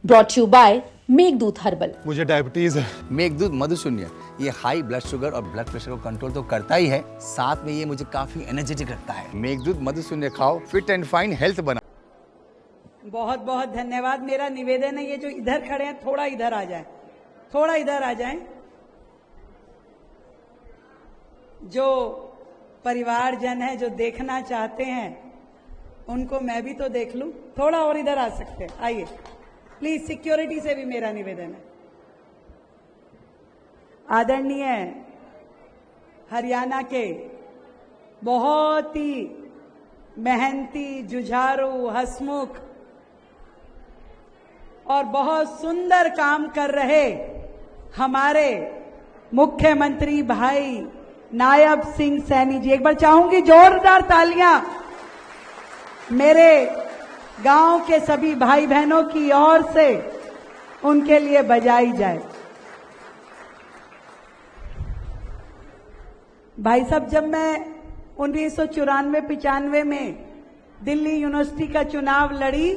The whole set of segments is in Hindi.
Brought you by Meghdoot herbal. मुझे डायबिटीज है। मेघदूत मधुशून्य ये हाई ब्लड शुगर और ब्लड प्रेशर को कंट्रोल तो करता ही है, साथ में ये मुझे काफी एनर्जेटिक रखता है। मेघदूत मधुशून्य खाओ, फिट एंड फाइन हेल्थ बना। बहुत बहुत धन्यवाद। मेरा निवेदन है ये जो इधर खड़े हैं थोड़ा इधर आ जाए, थोड़ा इधर आ जाएं। जो परिवारजन है जो देखना चाहते हैं उनको मैं भी तो देख लूं, थोड़ा और इधर आ सकते हैं। आइए प्लीज, सिक्योरिटी से भी मेरा निवेदन है। आदरणीय हरियाणा के बहुत ही मेहनती, जुझारू, हंसमुख और बहुत सुंदर काम कर रहे हमारे मुख्यमंत्री भाई नायब सिंह सैनी जी, एक बार चाहूंगी जोरदार तालियां मेरे गांव के सभी भाई बहनों की ओर से उनके लिए बजाई जाए। भाई साहब, जब मैं 1994-95 में दिल्ली यूनिवर्सिटी का चुनाव लड़ी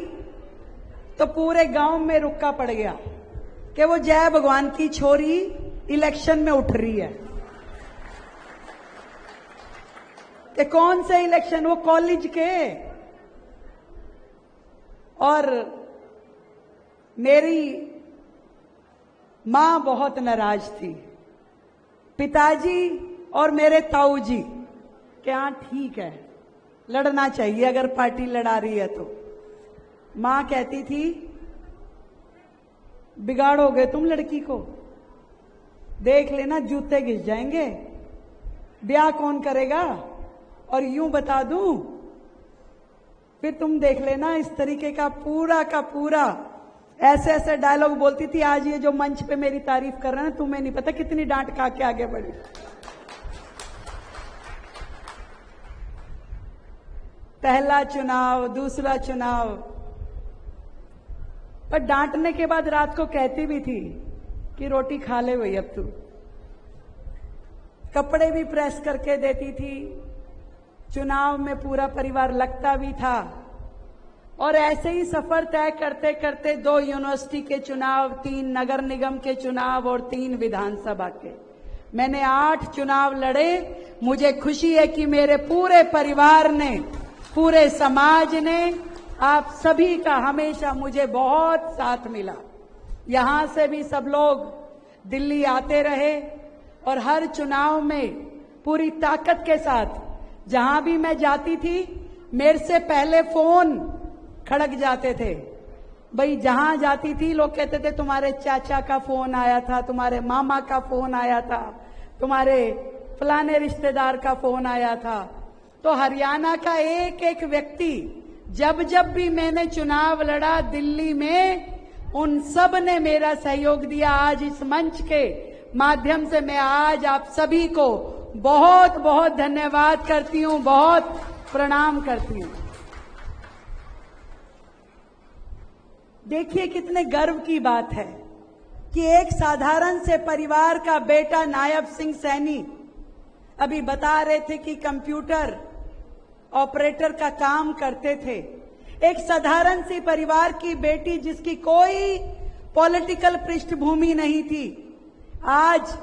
तो पूरे गांव में रुक्का पड़ गया कि वो जय भगवान की छोरी इलेक्शन में उठ रही है। कि कौन से इलेक्शन? वो कॉलेज के। और मेरी मां बहुत नाराज थी, पिताजी और मेरे ताऊ जी कि हाँ ठीक है, लड़ना चाहिए अगर पार्टी लड़ा रही है तो। मां कहती थी बिगाड़ोगे तुम लड़की को, देख लेना जूते घिस जाएंगे, ब्याह कौन करेगा। और यूं बता दूं, फिर तुम देख लेना। इस तरीके का पूरा ऐसे ऐसे डायलॉग बोलती थी। आज ये जो मंच पे मेरी तारीफ कर रहे हैं, तुम्हें नहीं पता कितनी डांट खा के आगे बढ़ी। पहला चुनाव, दूसरा चुनाव, पर डांटने के बाद रात को कहती भी थी कि रोटी खा ले वही अब तू। कपड़े भी प्रेस करके देती थी। चुनाव में पूरा परिवार लगता भी था। और ऐसे ही सफर तय करते करते 2 यूनिवर्सिटी के चुनाव, 3 नगर निगम के चुनाव और 3 विधानसभा के, मैंने 8 चुनाव लड़े। मुझे खुशी है कि मेरे पूरे परिवार ने, पूरे समाज ने, आप सभी का हमेशा मुझे बहुत साथ मिला। यहां से भी सब लोग दिल्ली आते रहे और हर चुनाव में पूरी ताकत के साथ, जहां भी मैं जाती थी मेरे से पहले फोन खड़क जाते थे। भाई जहां जाती थी लोग कहते थे तुम्हारे चाचा का फोन आया था, तुम्हारे मामा का फोन आया था, तुम्हारे फलाने रिश्तेदार का फोन आया था। तो हरियाणा का एक एक व्यक्ति, जब जब भी मैंने चुनाव लड़ा दिल्ली में, उन सब ने मेरा सहयोग दिया। आज इस मंच के माध्यम से मैं आज आप सभी को बहुत बहुत धन्यवाद करती हूं, बहुत प्रणाम करती हूं। देखिए कितने गर्व की बात है कि एक साधारण से परिवार का बेटा नायब सिंह सैनी अभी बता रहे थे कि कंप्यूटर ऑपरेटर का काम करते थे। एक साधारण सी परिवार की बेटी जिसकी कोई पॉलिटिकल पृष्ठभूमि नहीं थी, आज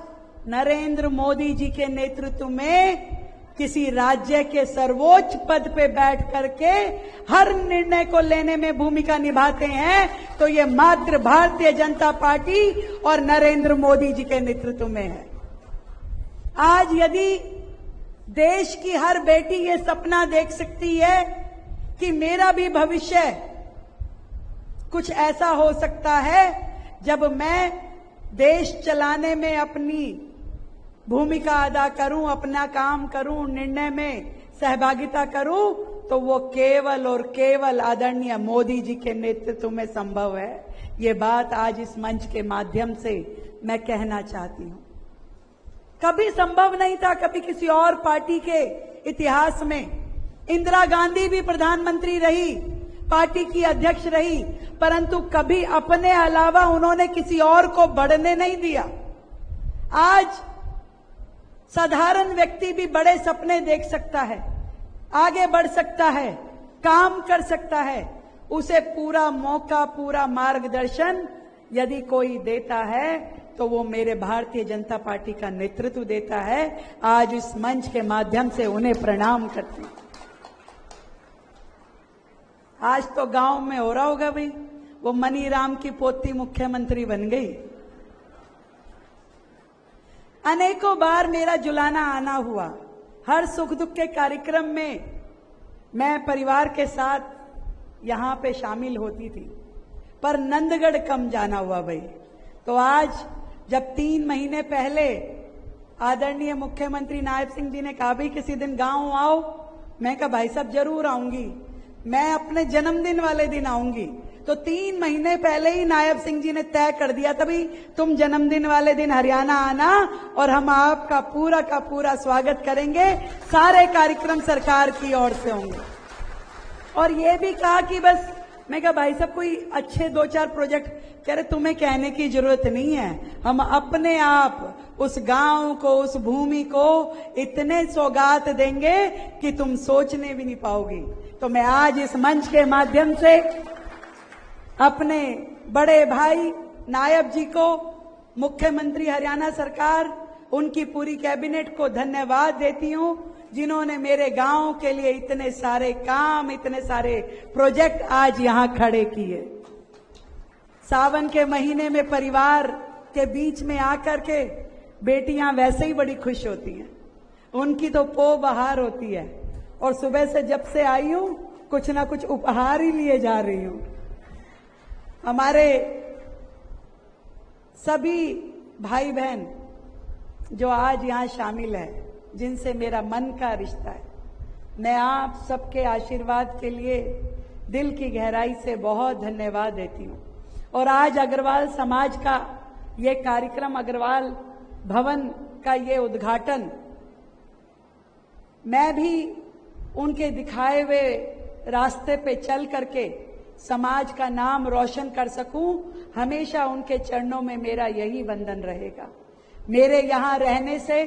नरेंद्र मोदी जी के नेतृत्व में किसी राज्य के सर्वोच्च पद पे बैठ करके हर निर्णय को लेने में भूमिका निभाते हैं। तो ये मात्र भारतीय जनता पार्टी और नरेंद्र मोदी जी के नेतृत्व में है। आज यदि देश की हर बेटी ये सपना देख सकती है कि मेरा भी भविष्य कुछ ऐसा हो सकता है जब मैं देश चलाने में अपनी भूमिका अदा करूं, अपना काम करूं, निर्णय में सहभागिता करूं, तो वो केवल और केवल आदरणीय मोदी जी के नेतृत्व में संभव है। ये बात आज इस मंच के माध्यम से मैं कहना चाहती हूं। कभी संभव नहीं था, कभी किसी और पार्टी के इतिहास में। इंदिरा गांधी भी प्रधानमंत्री रही, पार्टी की अध्यक्ष रही, परंतु कभी अपने अलावा उन्होंने किसी और को बढ़ने नहीं दिया। आज साधारण व्यक्ति भी बड़े सपने देख सकता है, आगे बढ़ सकता है, काम कर सकता है। उसे पूरा मौका, पूरा मार्गदर्शन यदि कोई देता है तो वो मेरे भारतीय जनता पार्टी का नेतृत्व देता है। आज इस मंच के माध्यम से उन्हें प्रणाम करती हूं। आज तो गांव में हो रहा होगा भाई, वो मनीराम की पोती मुख्यमंत्री बन गई। अनेकों बार मेरा जुलाना आना हुआ, हर सुख दुख के कार्यक्रम में मैं परिवार के साथ यहां पे शामिल होती थी, पर नंदगढ़ कम जाना हुआ भाई। तो आज जब 3 महीने पहले आदरणीय मुख्यमंत्री नायब सिंह जी ने कहा भी किसी दिन गांव आओ, मैं कहा भाई साहब जरूर आऊंगी, मैं अपने जन्मदिन वाले दिन आऊंगी। तो 3 महीने पहले ही नायब सिंह जी ने तय कर दिया था भी तुम जन्मदिन वाले दिन हरियाणा आना और हम आपका पूरा का पूरा स्वागत करेंगे। सारे कार्यक्रम सरकार की ओर से होंगे। और ये भी कहा कि बस, मैं कहा भाई साहब कोई अच्छे 2-4 प्रोजेक्ट, कह रहे तुम्हें कहने की जरूरत नहीं है, हम अपने आप उस गांव को, उस भूमि को इतने सौगात देंगे कि तुम सोचने भी नहीं पाओगी। तो मैं आज इस मंच के माध्यम से अपने बड़े भाई नायब जी को, मुख्यमंत्री हरियाणा सरकार, उनकी पूरी कैबिनेट को धन्यवाद देती हूं, जिन्होंने मेरे गांव के लिए इतने सारे काम, इतने सारे प्रोजेक्ट आज यहां खड़े किए। सावन के महीने में परिवार के बीच में आकर के बेटियां वैसे ही बड़ी खुश होती हैं, उनकी तो पो बहार होती है। और सुबह से जब से आई हूं कुछ ना कुछ उपहार ही लिए जा रही हूं। हमारे सभी भाई बहन जो आज यहां शामिल है, जिनसे मेरा मन का रिश्ता है, मैं आप सबके आशीर्वाद के लिए दिल की गहराई से बहुत धन्यवाद देती हूं। और आज अग्रवाल समाज का ये कार्यक्रम, अग्रवाल भवन का ये उद्घाटन, मैं भी उनके दिखाए हुए रास्ते पे चल करके समाज का नाम रोशन कर सकूं, हमेशा उनके चरणों में मेरा यही वंदन रहेगा। मेरे यहां रहने से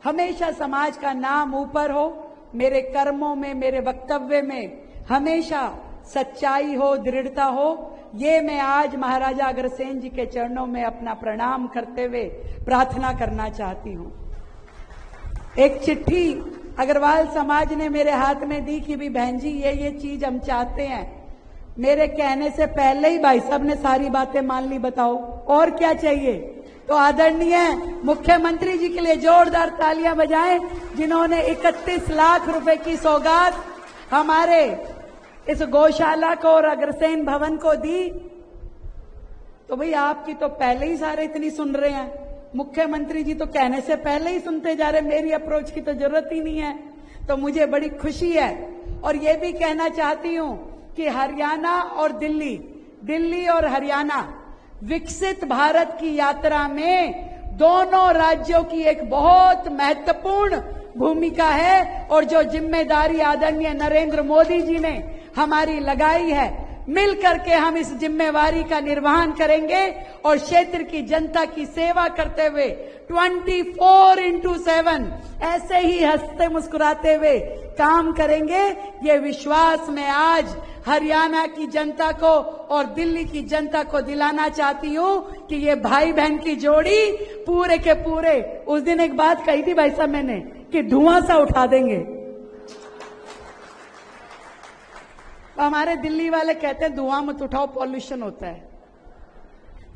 हमेशा समाज का नाम ऊपर हो, मेरे कर्मों में, मेरे वक्तव्य में हमेशा सच्चाई हो, दृढ़ता हो, ये मैं आज महाराजा अग्रसेन जी के चरणों में अपना प्रणाम करते हुए प्रार्थना करना चाहती हूं। एक चिट्ठी अग्रवाल समाज ने मेरे हाथ में दी कि भी बहन जी ये चीज हम चाहते हैं। मेरे कहने से पहले ही भाई साहब ने सारी बातें मान ली, बताओ और क्या चाहिए। तो आदरणीय मुख्यमंत्री जी के लिए जोरदार तालियां बजाएं, जिन्होंने 31 लाख रुपए की सौगात हमारे इस गौशाला को और अग्रसेन भवन को दी। तो भाई आपकी तो पहले ही सारे इतनी सुन रहे हैं, मुख्यमंत्री जी तो कहने से पहले ही सुनते जा रहे, मेरी अप्रोच की तो जरूरत ही नहीं है। तो मुझे बड़ी खुशी है। और ये भी कहना चाहती हूं कि हरियाणा और दिल्ली और हरियाणा विकसित भारत की यात्रा में दोनों राज्यों की एक बहुत महत्वपूर्ण भूमिका है। और जो जिम्मेदारी आदरणीय नरेंद्र मोदी जी ने हमारी लगाई है, मिलकर के हम इस जिम्मेवारी का निर्वहन करेंगे और क्षेत्र की जनता की सेवा करते हुए 24/7 ऐसे ही हंसते मुस्कुराते हुए काम करेंगे। ये विश्वास मैं आज हरियाणा की जनता को और दिल्ली की जनता को दिलाना चाहती हूं कि ये भाई बहन की जोड़ी पूरे के पूरे, उस दिन एक बात कही थी भाई साहब मैंने कि धुआं सा उठा देंगे। हमारे दिल्ली वाले कहते हैं धुआं मत उठाओ, पॉल्यूशन होता है।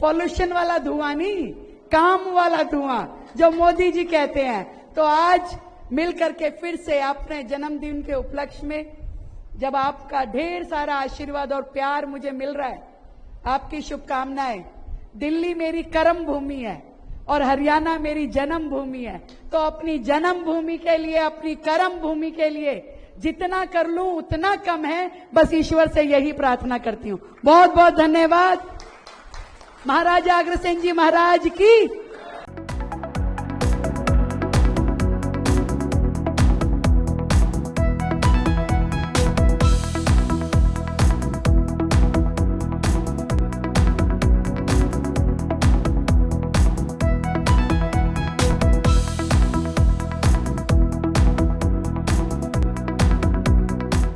पॉल्यूशन वाला धुआं नहीं, काम वाला धुआं जो मोदी जी कहते हैं। तो आज मिलकर के फिर से अपने जन्मदिन के उपलक्ष्य में, जब आपका ढेर सारा आशीर्वाद और प्यार मुझे मिल रहा है, आपकी शुभकामनाएं, दिल्ली मेरी कर्म भूमि है और हरियाणा मेरी जन्म भूमि है। तो अपनी जन्म भूमि के लिए, अपनी कर्म भूमि के लिए जितना कर लूं उतना कम है। बस ईश्वर से यही प्रार्थना करती हूं। बहुत बहुत धन्यवाद। महाराजा अग्रसेन जी महाराज की